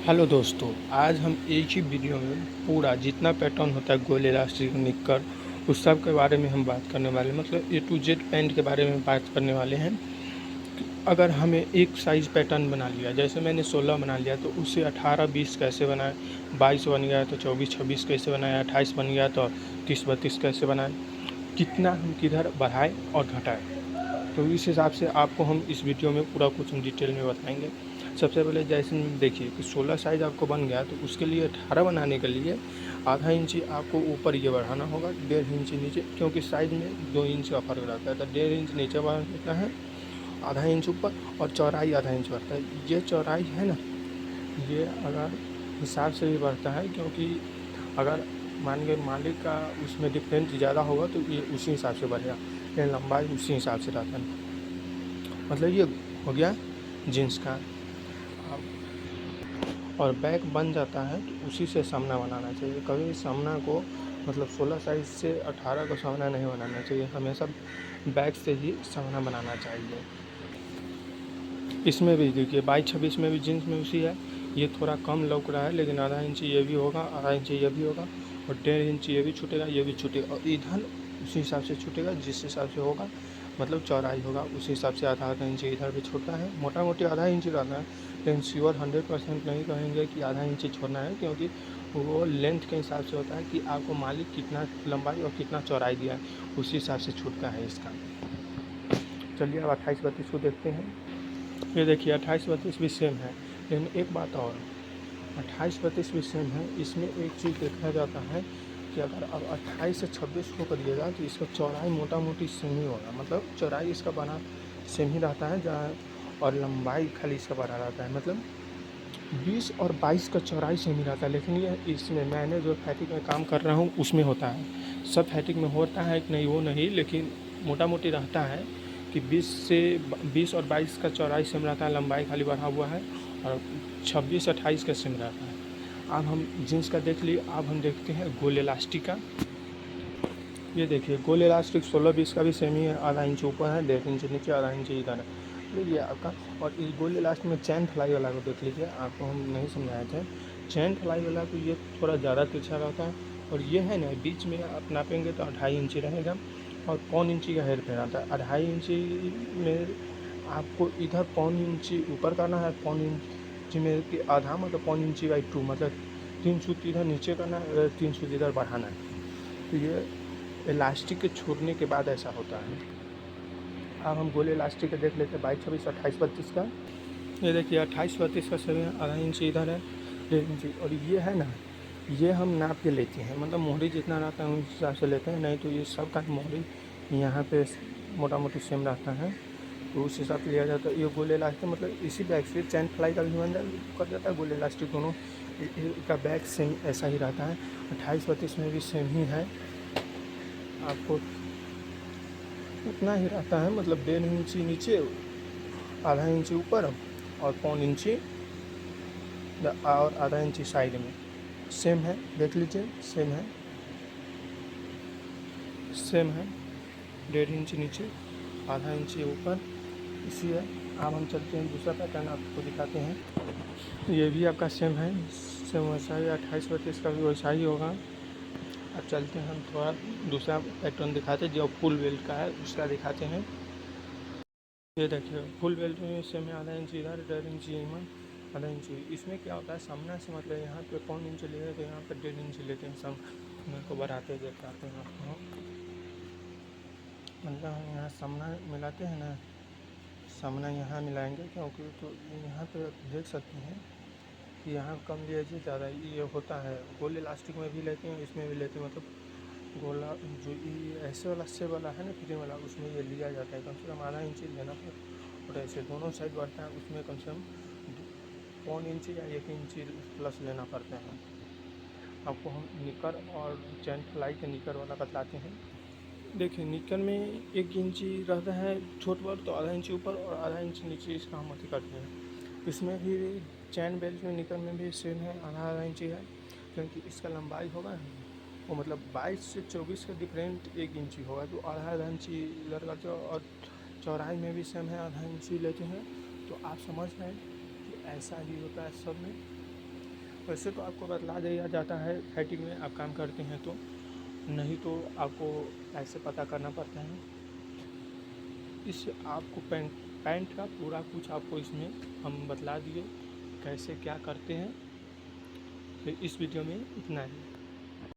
Hello दोस्तों, आज हम एक ही वीडियो में पूरा जितना पैटर्न होता है गोल इलास्टिक निक्कर उस सब के बारे में हम बात करने वाले हैं। मतलब ए टू जेड पैंट के बारे में बात करने वाले हैं। अगर हमें एक साइज़ पैटर्न बना लिया, जैसे मैंने 16 बना लिया तो उसे 18-20 कैसे बनाएं, 22 बन गया तो 24-26 कैसे बनाएं, 28 बन गया तो 30-32 कैसे बनाएं, कितना हम किधर बढ़ाएं और घटाएं। तो इस हिसाब से आपको हम इस वीडियो में पूरा कुछ हम डिटेल में बताएंगे। सबसे पहले जैसे देखिए कि 16 साइज़ आपको बन गया तो उसके लिए 18 बनाने के लिए आधा इंची आपको ऊपर ये बढ़ाना होगा, 1.5 इंची नीचे, क्योंकि साइज़ में 2 इंच का फर्क रहता है तो 1.5 इंच नीचे बढ़ देता है, आधा इंच ऊपर, और चौड़ाई आधा इंच बढ़ता है। ये चौड़ाई है ना, ये अगर हिसाब से भी बढ़ता है, क्योंकि अगर मान के मालिक का उसमें डिफरेंस ज़्यादा होगा तो ये उसी हिसाब से बढ़ेगा, लेकिन लंबाई उसी हिसाब से रहता है। मतलब ये हो गया जीन्स का। और बैक बन जाता है तो उसी से सामना बनाना चाहिए। कभी सामना को मतलब 16 साइज़ से 18 का सामना नहीं बनाना चाहिए, हमेशा बैक से ही सामना बनाना चाहिए। इसमें भी देखिए 22-26 में भी जीन्स में उसी है, ये थोड़ा कम लौक रहा है, लेकिन आधा इंची ये भी होगा, आधा इंची ये भी होगा, और 1.5 इंची ये भी छूटेगा, ये भी छूटेगा, और इधर उसी हिसाब से छूटेगा जिस हिसाब से होगा, मतलब चौड़ाई होगा उसी हिसाब से आधा आधा इंची इधर भी छोड़ता है। मोटा मोटी आधा इंची रहना है, लेकिन श्योर 100% नहीं कहेंगे कि आधा इंची छोड़ना है, क्योंकि वो लेंथ के हिसाब से होता है कि आपको मालिक कितना लंबाई और कितना चौड़ाई दिया है, उसी हिसाब से छूटता है इसका। चलिए अब 28-32 को देखते हैं। ये देखिए 28-32 भी सेम है, लेकिन एक बात और, 28-32 भी सेम है, इसमें एक चीज़ देखा जाता है कि अगर अब 28 से 26 को करिएगा तो इसका चौड़ाई मोटा मोटी सेम ही होगा, मतलब चौड़ाई इसका बना सेम ही रहता है जहाँ, और लंबाई खाली इसका बड़ा रहता है। मतलब 20 और 22 का चौड़ाई सेम ही रहता है, लेकिन ये इसमें मैंने जो फैटिक में काम कर रहा हूँ उसमें होता है, सब फैटिक में होता है कि नहीं वो नहीं, लेकिन मोटा मोटी रहता है कि 20 और 22 का चौड़ाई सेम रहता है, लंबाई खाली बढ़ा हुआ है, और 26-28 का सेम रहता है। अब हम जीन्स का देख लिए, अब हम देखते हैं गोल इलास्टिक का। ये देखिए गोल इलास्टिक 16-20 का भी सेम ही है, आधा इंच ऊपर है, 1.5 इंच नीचे, आधा इंच इधर है। लीजिए आपका, और इस गोल इलास्टिक में चैन फ्लाई वाला को देख लीजिए, आपको हम नहीं समझाए थे। चैन फ्लाई वाला तो ये थोड़ा ज़्यादा तिरछा रहता है, और ये है ना बीच में आप नापेंगे तो 2.5 इंची रहेगा, और 1.25 इंची का हेर फेर आता है। 2.5 इंची में आपको इधर 1.25 इंची ऊपर करना है, 1.25 इंची में कि आधा, मतलब 1.25 इंची बाई 2, मतलब 3 सूत इधर नीचे करना है, 3 सूत इधर बढ़ाना है। तो ये इलास्टिक के छोड़ने के बाद ऐसा होता है। अब हम गोले इलास्टिक का देख लेते हैं 22-26 28-32 का। ये देखिए 28-32 का सभी आधा इंच इधर है, 1.5 इंची, और ये है ना, ये हम नाप के लेते हैं, मतलब मोहरी जितना रहता है उस हिसाब से लेते हैं, नहीं तो ये सब का मोहरी यहाँ पे मोटा मोटी सेम रहता है, तो उस हिसाब से लिया जाता है। ये गोले इलास्टिक मतलब इसी बैग से चैन फ्लाई का भी बन कर जाता है, गोले इलास्टिक दोनों का बैग सेम ऐसा ही रहता है। 28-32 में भी सेम ही है, आपको उतना ही रहता है, मतलब 1.5 इंची नीचे, आधा इंची ऊपर, और 1.25 इंची और आधा इंची साइड में सेम है। देख लीजिए सेम है, सेम है, 1.5 इंची नीचे, आधा इंची ऊपर, इसी है। अब हम चलते हैं दूसरा पैटर्न आपको दिखाते हैं। ये भी आपका सेम है, सेम वैसा ही 28-32 का भी वैसा ही होगा। अब चलते हैं हम थोड़ा दूसरा पैटर्न दिखाते हैं जो फुल बेल्ट का है, उसका दिखाते हैं। ये देखिए फुल बेल्ट में सेम है, आधा इंची इधर, 1.5 इंची यहाँ, आधा इंची। इसमें क्या होता है सामना से, मतलब यहाँ पे 1.25 इंच ले रहे तो यहाँ पे 1.5 इंच लेते हैं, सामने को बढ़ाते दिखाते हैं आपको। मतलब हम यहाँ सामना मिलाते हैं ना, सामना यहाँ मिलाएंगे, क्योंकि तो यहाँ पे देख सकते हैं कि यहाँ कम लीजिए ज़्यादा ये होता है। गोल इलास्टिक में भी लेते हैं, इसमें भी लेते हैं, मतलब गोला जो ये ऐसे वाला से वाला है ना फिटिंग वाला, उसमें ये लिया जाता है कम से कम आधा इंची लेना पड़ता, और ऐसे दोनों साइड बढ़ता है, उसमें कम से कम 1.25 इंची या 1 इंची प्लस लेना पड़ता है। आपको हम निकर और चैन फ्लाई के निकर वाला बतलाते हैं। देखिए निकर में 1 इंची रहता है छोट पर, तो आधा इंची ऊपर और आधा इंची नीचे इसका हम अथी करते हैं। इसमें भी चैन बेल्ट में निकर में भी सेम है, आधा आधा इंची है, क्योंकि इसका लंबाई होगा वो, मतलब 22 से 24 का डिफरेंट 1 इंची होगा, तो आधा आधा इंची इधर करते हो, और चौड़ाई में भी सेम है, आधा इंची लेते हैं। तो आप समझ रहे हैं कि ऐसा ही होता है सब में। वैसे तो आपको बतला दिया जाता है फाइटिंग में आप काम करते हैं तो, नहीं तो आपको ऐसे पता करना पड़ता है। इससे आपको पैंट का पूरा कुछ आपको इसमें हम बतला दिए कैसे क्या करते हैं। तो इस वीडियो में इतना ही।